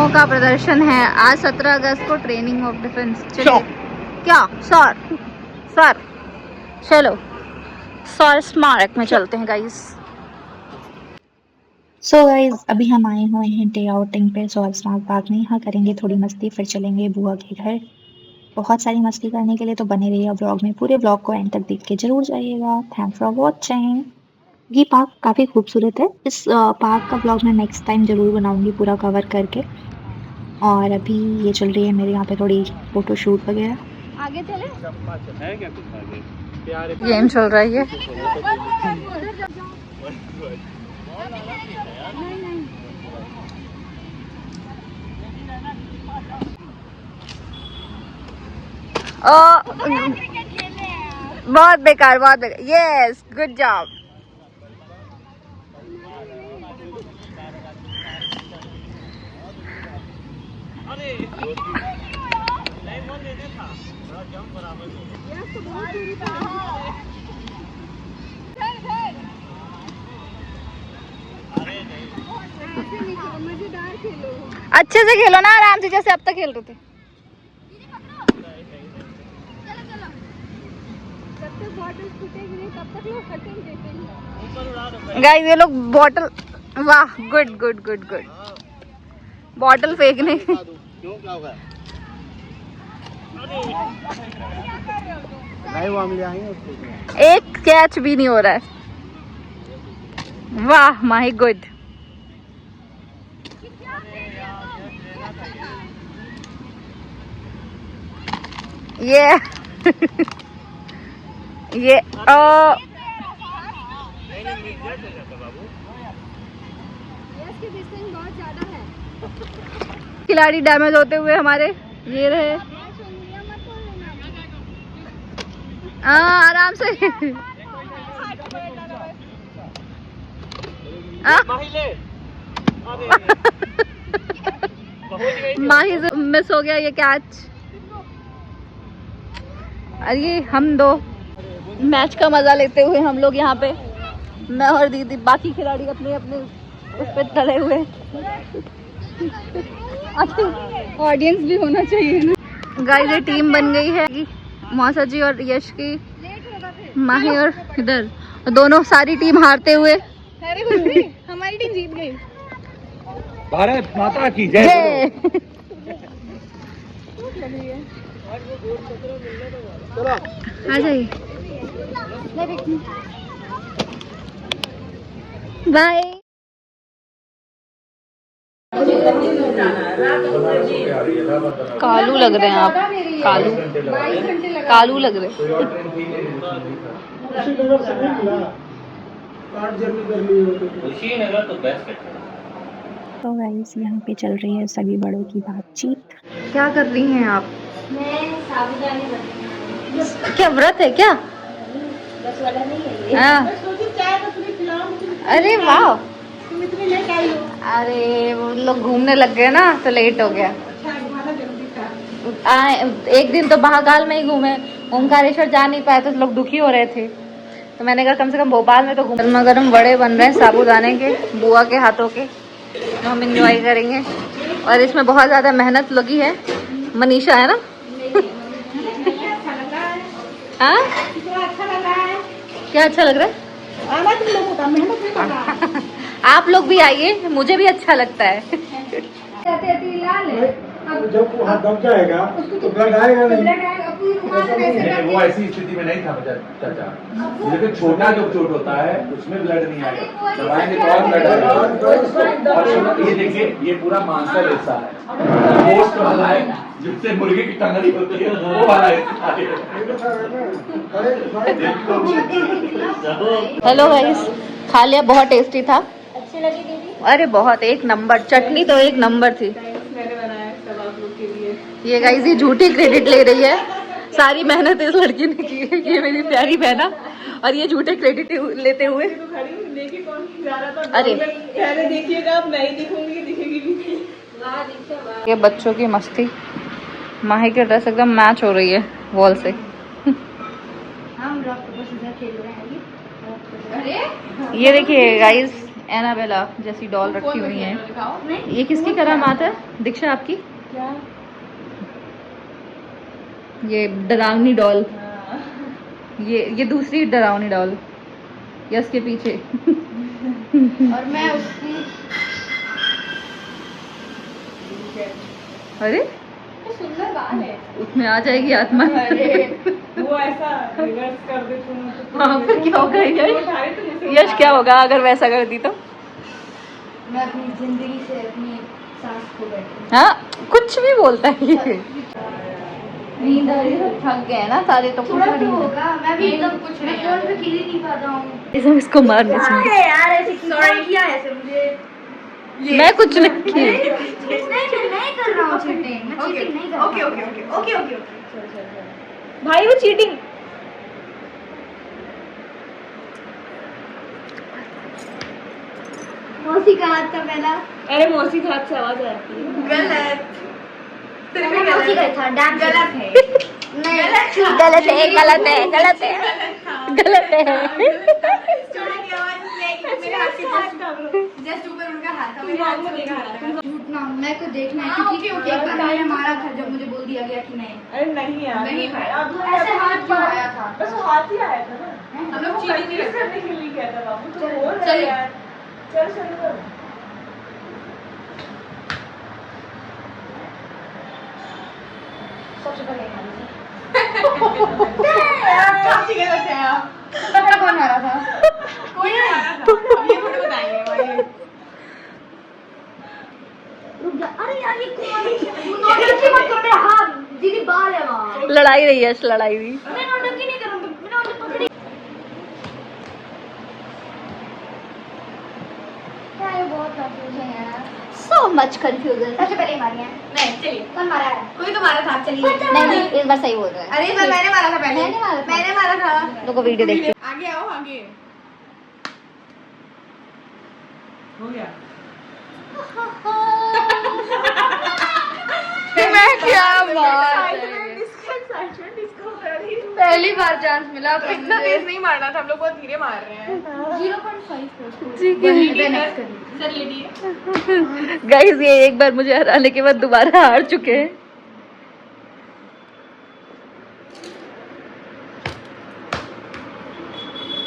का प्रदर्शन है। आज 17 अगस्त को ट्रेनिंग ऑफ डिफेंस। चलिए क्या सर सर चलो सर स्मारक में चलते हैं गाइस। सो गाइज अभी हम आए हुए हैं डे आउटिंग पे सॉल स्मार्ट पार्क में। यहाँ करेंगे थोड़ी मस्ती, फिर चलेंगे बुआ के घर। बहुत सारी मस्ती करने के लिए तो बने रहिएगा ब्लॉग में, पूरे ब्लॉग को एंड तक देख के जरूर जाइएगा। Thanks for watching. ये पार्क काफ़ी खूबसूरत है। इस पार्क का ब्लॉग मैं नेक्स्ट टाइम ज़रूर बनाऊंगी पूरा कवर करके। और अभी ये चल रही है मेरे यहाँ पे थोड़ी फोटो शूट वगैरह। आगे चले है क्या कुछ आगे गेम चल रहा है ये। बहुत बेकार बहुत बेकार। Yes good job. अच्छे से खेलो ना, आराम से जैसे अब तक खेल रहे थे। गाइस ये लोग बॉटल, वाह good good good good, bottle फेंकने। एक कैच भी नहीं हो रहा है। वाह माही गुड। ये ये खिलाड़ी डैमेज होते हुए हमारे ये रहे। आराम से। माही से मिस हो गया ये कैच। अरे हम दो मैच का मजा लेते हुए हम लोग यहाँ पे, मैं और दीदी, बाकी खिलाड़ी अपने अपने उस पे टले हुए। ऑडियंस भी होना चाहिए ना। गाइस ये टीम बन गई है मौसा जी और यश की, माही और इधर दोनों, सारी टीम हारते हुए। हमारी टीम जीत गई। भारत माता की जय। आ जाइए बाय। कालू लग रहे हैं आप, कालू कालू लग रहे हैं। तो गाइस यहाँ पे चल रही है सभी बड़ों की बातचीत। क्या कर रही हैं आप? मैं साबूदाने बना रही हूँ। क्या व्रत है क्या? बस वाला नहीं है ये। हाँ। अरे वाह। तुम इतनी लेट आई हो। अरे वो लोग घूमने लग गए ना तो लेट हो गया। एक दिन तो महाकाल में ही घूमे, ओमकारेश्वर जा नहीं पाए तो लोग दुखी हो रहे थे, तो मैंने कहा कम से कम भोपाल में तो घूम। गर्मा गर्म बड़े बन रहे हैं साबूदाने के, बुआ के हाथों के, तो हम इंजॉय करेंगे। और इसमें बहुत ज़्यादा मेहनत लगी है। मनीषा है ना? हाँ क्या अच्छा लग रहा है? आना तुम लोगों का, मेहनत नहीं करना। आप लोग भी आइए, मुझे भी अच्छा लगता है। जब वो हाथ दब जाएगा तो ब्लड आएगा नहीं। वो ऐसी स्थिति में नहीं था चाचा, लेकिन छोटा जो चोट होता है उसमें ब्लड नहीं आएगा, दबाएंगे तो और ब्लड आएगा। और ये देखिए ये पूरा मांसल हिस्सा है, पोस्ट वाला है जिससे मुर्गे की टंगड़ी होती है, वो वाला हिस्सा है। हेलो गाइस, खा लिया, बहुत टेस्टी था। अच्छी लगी दीदी? अरे बहुत, एक नंबर, चटनी तो एक नंबर थी। मैंने बनाया सब आप लोग के लिए। ये गाइस ये झूठी क्रेडिट ले रही है, सारी मेहनत इस लड़की ने की है। ये मेरी प्यारी बहना, और ये झूठे क्रेडिट लेते हुए। लेके कौन जा रहा था? अरे पहले देखिएगा, अब नहीं दिखूंगी, दिखेगी भी। ये बच्चों की मस्ती, माही के ड्रेस एकदम मैच हो रही है वॉल से। हम लोग तो बस इधर खेल रहे हैं। ये देखिए गाइस एनाबेला जैसी डॉल रखी हुई है। दिखाओ। ये किसकी करामात है दीक्षा आपकी? क्या? ये डरावनी डॉल, हाँ। ये दूसरी डरावनी डॉल, यस के पीछे। और मैं उसकी अरे तो सुंदर बाल है। उसमें आ जाएगी आत्मा। वो ऐसा रिवर्स कर दे तुम तो हाँ फिर क्या होगा वो उठा रही तो मुझसे यश क्या होगा अगर वैसा कर दी तो? मैं अपनी जिंदगी से अपनी सांस खो बैठी। हाँ कुछ भी बोलता है ये। नींद आ रही है, थक गए ना सारे तो थोड़ा कुछ तो नहीं है। होगा। मैं भी नहीं, एकदम कुछ मैं नहीं फोन है। पे खेल ही नहीं पाता हूँ। इसमें इसको मारने क्या चाहिए। है यार ऐसे कौन किया है ऐसे मुझे? मैं कुछ नहीं की। नहीं मैं नहीं कर रहा हूँ चीटिंग। मैं चीटिंग नहीं कर रहा हूँ। Okay okay okay okay okay okay भाई वो चीटिंग। मौसी का हाथ था पहला। अरे मौसी के हाथ से आवाज आती है। गलत। पहले मौसी का था। डांस गलत है। नहीं गलत है गलत है गलत है गलत है। जस्ट ऊपर उनका हाथ था। मेरे हाथ से झूठना मेरे को देखना है क्योंकि एक बार मैंने मारा था जब मुझे बोल दिया गया कि नहीं। अरे नहीं यार नहीं भाई, अब तो ऐसे हाथ क्यों आया था? बस वो हाथ ही आया था ना। हम लोग चीटिंग चीटिंग नहीं करने के लिए किया था बाबू। तो चल, बोल रहे चलिए। यार। चल चल चल। सबसे पहले हमारी काफी गलत है आप। कौन आ रहा था? कोई नहीं आ रहा था। अब ये थोड़ी बताएंगे भाई। रुक जा। अरे यार ये नौटंकी मत करो। मेरा हाथ दीदी बाल है वहाँ। लड़ाई रही यश लड़ाई हुई। मैं नौटंकी नहीं करूँगी। मैं नौटंकी पकड़ी। क्या ये बहुत कंफ्यूजन है यार। So much confusion. सबसे पहले मारी है। नहीं चलिए। कौन मारा है? कोई तो मारा था चलिए। नहीं इस बार सही बोल रहा है। अरे पर मैंने मारा था पहले। मैंने मारा था। मैंने मारा था। लोगों को वीडियो देखते आगे आओ आगे। हो गया। मैं क्या बात एक्साइटमेंट इसको कर रही हूँ। पहली बार चांस मिला तो इतना तेज नहीं मारना था। हम लोग बहुत धीरे मार रहे हैं। 0.5 ठीक है। सर लेटिए। गाइस ये एक बार मुझे हराने के बाद दोबारा हार चुके हैं।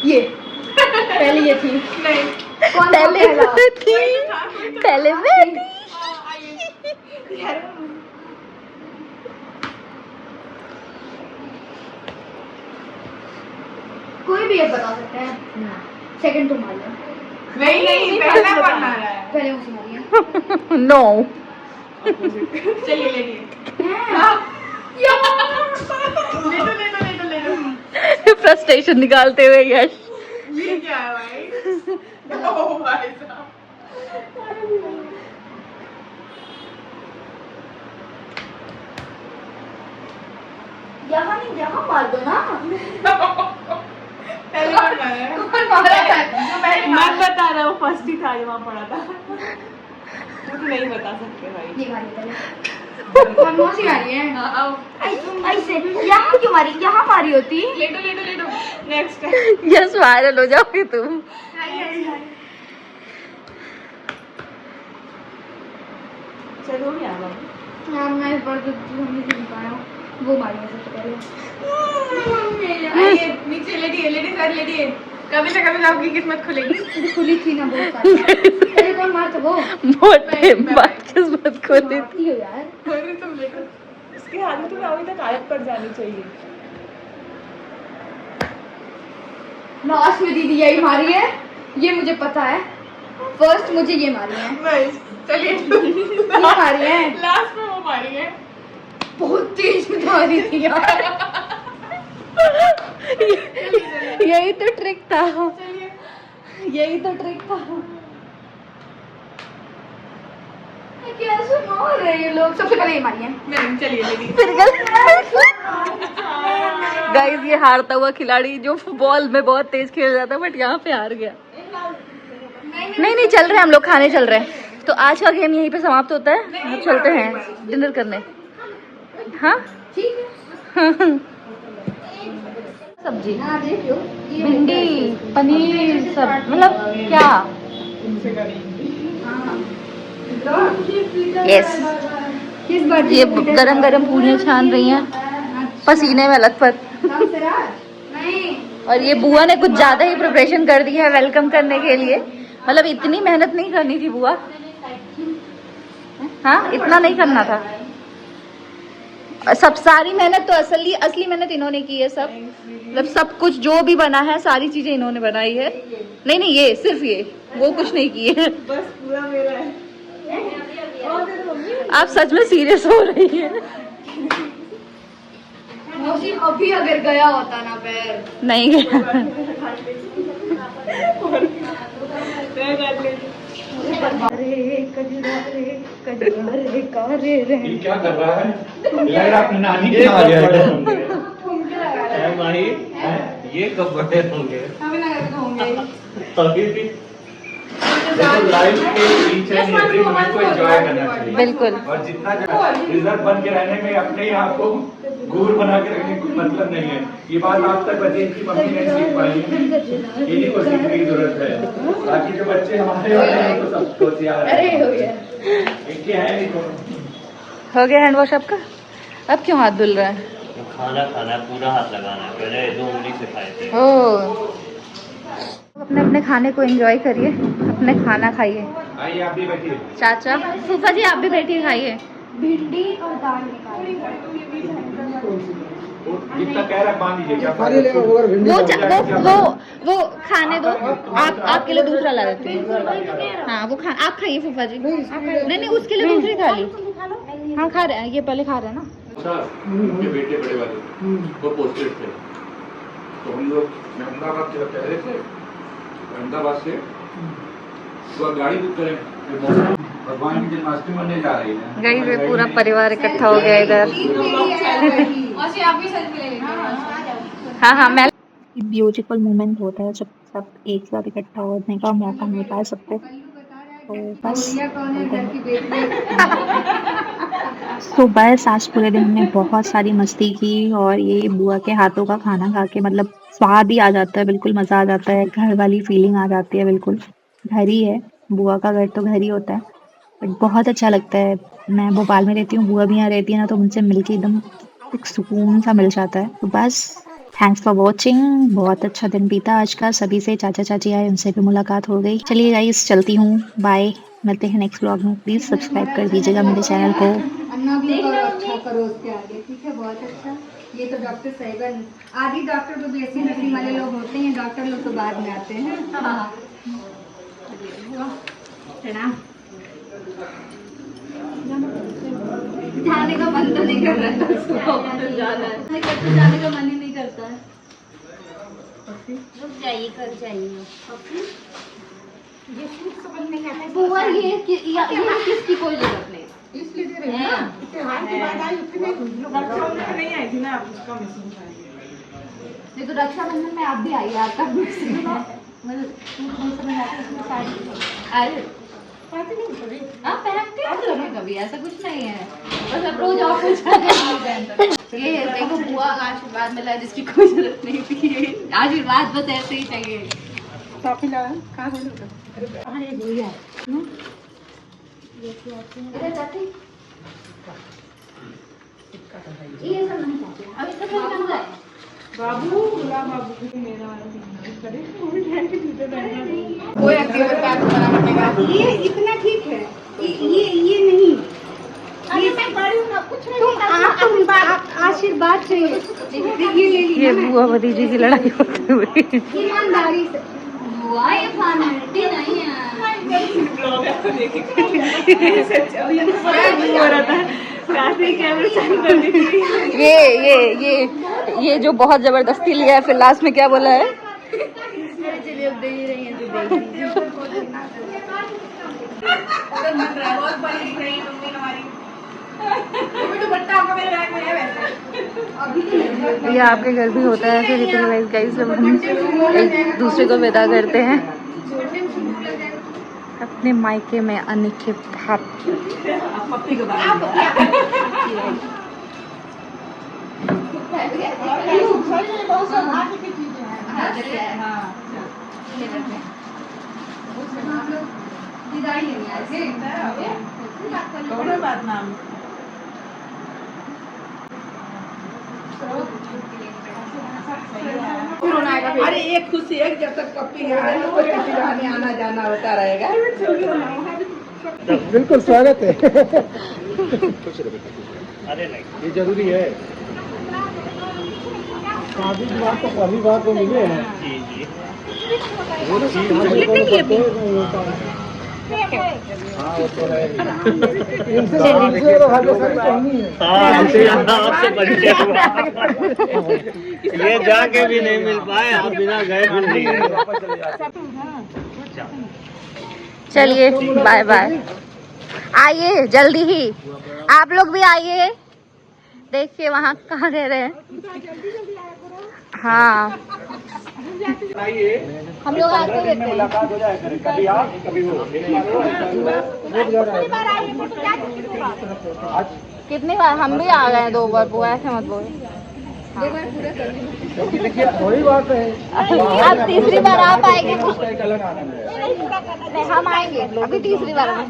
ये पहले ये थी। नहीं। कौन सा पहले पहला? मैं थी पहले मैं थी। यार कोई भी ये बता सकते हैं। सेकंड तुम मार लो। नहीं नहीं पहला कौन मारा है? पहले मुझे मारिए। नो चलिए लेटिए। ले लो। फ्रस्ट्रेशन निकालते हुए यश। ये क्या है भाई? ओ भाई साहब। यहाँ नहीं यहाँ मार दो ना। पहले कौन मारा है? कौन मारा है? जो मैं बता रहा हूँ फर्स्ट ही था जो वहाँ पड़ा था। वो तो नहीं बता सकते भाई। ये मारी पहले। कौन मौसी मारी है? हाँ आओ। ऐसे यहाँ क्यों मारी? यहाँ मारी होती। लेटो। नेक्स्ट। यस वायरल हो जाओगे तुम। चलो गया बाबू। हाँ मैं इस बार तो हमने नहीं पाया। वो मारी है सबसे पहले। आइए नीचे लेटिए सर लेटिए। कभी ना कभी आपकी किस्मत खुलेगी। खुली थी ना बहुत सारी। पहले कौन मारता वो? मोटे बात किस्मत को दी। मारती हो यार। अरे तुम लेटो। उसके हाथ में तो अभी तक आदत पड़ जानी चाहिए। लास्ट में दीदी यही मारी है। ये मुझे पता है। फर्स्ट मुझे ये मारी है। नहीं चलिए। ये मारी है। लास्ट में वो मारी है। बहुत तेज मारी थी यार। यही तो ट्रिक था। चलिए। यही तो ट्रिक था। कैसे मार रहे हैं ये लोग? सबसे पहले ये मारी है। नहीं चलिए लेटिए। फिर गाइस ये हारता हुआ खिलाड़ी जो बॉल में बहुत तेज खेल जाता है बट यहाँ पे हार गया। नहीं चल रहे हैं हम लोग खाने चल रहे हैं। तो आज का गेम यहीं पे समाप्त होता है। अब चलते हैं डिनर करने। हाँ ठीक है। सब्जी हाँ देख लो। भिंडी पनीर सब मतलब क्या यस, किस बार ये गरम गरम पूड़ियाँ छान रही हैं पसीने में लथपथ। नहीं और ये बुआ ने कुछ ज्यादा ही प्रिपरेशन कर दी है वेलकम करने के लिए। मतलब इतनी मेहनत नहीं करनी थी बुआ, हाँ इतना नहीं करना था। सब सारी मेहनत तो असली मेहनत इन्होंने की है। सब मतलब सब कुछ जो भी बना है सारी चीजें इन्होंने बनाई है। नहीं नहीं, ये सिर्फ ये, वो कुछ नहीं किए है। बस पूरा मेरा है। और तेरी मम्मी आप सच में सीरियस हो रही है? मौसी अभी अगर गया होता ना पैर नहीं गया। मैं कर लेती। ये क्या कर रहा है? लग रहा अपनी नानी के यहाँ आ गया है। माही, ये कब बड़े होंगे? हमें ना करके होंगे अभी भी देखो, लाइफ के बीच एंड एवरी मोमेंट को एंजॉय करना चाहिए। बिल्कुल। और जितना रिजर्व बन के रहने में अपने ही आप को गुर बना के रखने का मतलब नहीं है। ये बात आज तक बच्चे की मम्मी नहीं सीख पाई है, इन्हीं को सीखने की जरूरत है। बाकी जो बच्चे हमारे होते हैं तो सब होशियार है। इनके हैं नहीं तो। हो गया हैंड वॉश आपका? अब क्यों हाथ धुल रहा है? खाना खाना है, पूरा हाथ लगाना है, पहले 2 उंगली से खाए थे। ओ, अपने अपने खाने को एंजॉय करिए, अपने खाना खाइए। आइए आप भी बैठिए। चाचा फूफा जी आप भी बैठिए खाइए। भिंडी और दाल निकाली जितना कह रहा है बांध लीजिए। क्या वो खाने दो, आप आपके लिए दूसरा ला देते हैं। हाँ वो आप खाइए फूफा जी। नहीं नहीं, उसके लिए दूसरी थाली। हाँ खा रहे हैं, ये पहले खा रहे हैं ना। उनके बेटे बड़े वाले वो पोस्टेड थे, तो हम लोग अहमदाबाद से पहले थे, अहमदाबाद से तो गाड़ी बुक करें, भगवान की जन्माष्टमी मनाने जा रही है। गई से पूरा परिवार इकट्ठा हो गया इधर। मौसी आप भी सेल्फी ले लीजिए। हाँ हाँ मैं ब्यूटीफुल मोमेंट होता है जब सब एक साथ इकट्ठा होने का मौका मिलता है सबको। तो बस तो बस आज पूरे दिन हमने बहुत सारी मस्ती की और ये बुआ के हाथों का खाना खा के मतलब स्वाद ही आ जाता है, बिल्कुल मज़ा आ जाता है, घर वाली फीलिंग आ जाती है। बिल्कुल घर ही है, बुआ का घर तो घर ही होता है। बट बहुत अच्छा लगता है। मैं भोपाल में रहती हूँ, बुआ भी यहाँ रहती है ना, तो उनसे मिलके एकदम एक सुकून सा मिल जाता है। तो बस थैंक्स फॉर वॉचिंग। बहुत अच्छा दिन बीता आज का। सभी से चाचा चाची आए, उनसे भी मुलाकात हो गई। चलिए गाइस चलती हूँ, बाय। मिलते हैं नेक्स्ट व्लॉग में। प्लीज़ सब्सक्राइब कर दीजिएगा मेरे चैनल को। अन्ना भी करो, अच्छा करो उसके आगे, ठीक है, बहुत अच्छा। ये तो डॉक्टर साहिबन, आदि डॉक्टर तो बेसिक नर्सिंग वाले लोग होते हैं, डॉक्टर लोग तो बाद में आते हैं। प्रणाम। जाने का मन तो नहीं कर रहा है उसको, जाना है, जाने का मन ही नहीं करता है। रुक जाइए, कर जाइए। ये सूट समझ नहीं आता है। बुआ ये किसकी कोई जरूरत नहीं, इसलिए दे रही है ना। त्योहार के बाद आई उतने रक्षाबंधन नहीं आई थी ना, आप उसका मिसिंग था। ये तो रक्षाबंधन में आप भी आइए, आपका मिसिंग है। मतलब सूट नहीं समझ आता इसमें साड़ी अरे पाती नहीं पड़ी। आप पहनते हो कभी कभी, ऐसा कुछ नहीं है, बस अब रोज ऑफिस जाते। ये देखो बुआ का आशीर्वाद मिला है जिसकी कोई जरूरत नहीं थी। आशीर्वाद बस ऐसे ही चाहिए। टॉपी लगा कहाँ से लोगे? अरे भैया इधर जाते ये सब नहीं चाहते अब इसका क्या करना है। बाबू बुला बाबू को मेरा वाला सीन करे, वो भी पहन के जूते पहनना। कोई अकेले पैक बना पड़ेगा। ये इतना ठीक है, ये नहीं, ये मैं बड़ी हूं ना, कुछ नहीं। तुम आशीर्वाद चाहिए, ये ले लीजिए। ये बुआ भतीजी की लड़ाई होती हुई। ईमानदारी से बुआ, ये फॉर्मेलिटी नहीं है। ब्लॉग है तो देखिए सच अभी हो रहा था, रास्ते कैमरे चालू कर दी थी। ये जो बहुत जबरदस्ती लिया है, फिर लास्ट में क्या बोला है? चलिए अब दे ही रही हैं तो दे दीजिए। बहुत बड़ी दिख रही है मम्मी हमारी। ये दुपट्टा आपका मेरे बैग में है वैसे। अभी तो ये आपके घर भी होता है ऐसे रिचुअल गाइस, जब हम एक दूसरे को विदा करते हैं अपने मायके में आने के बाद। पप्पी को बात बहुत संभाल के चीजें हैं। हाँ अरे एक खुशी है जब तक कपी है तो किसी बहाने आना जाना होता रहेगा। बिल्कुल स्वागत है। अरे नहीं ये जरूरी है। शादी की बात तो पहली बार तो मिले हैं। जी जी वो तो हाँ वो तो है। इनसे तो हमेशा कहनी है। हाँ आपसे परिचय हुआ। ये जाके भी नहीं मिल पाए, आप बिना गए भी नहीं गए। चलिए बाय बाय। आइए जल्दी ही, आप लोग भी आइए। देखिए वहाँ कहाँ रह रहे हैं। हाँ हम लोग आते रहते हैं। मुलाकात हो जाए करें, कभी आप कभी वो। कितनी बार हम भी आ गए हैं, 2 बार। बुआ ऐसे मत बोल। देखिए थोड़ी बात है। अब तीसरी बार आप आएंगे। उसका एक अलग आनंद है। नहीं हम आएंगे, अभी तीसरी बार में।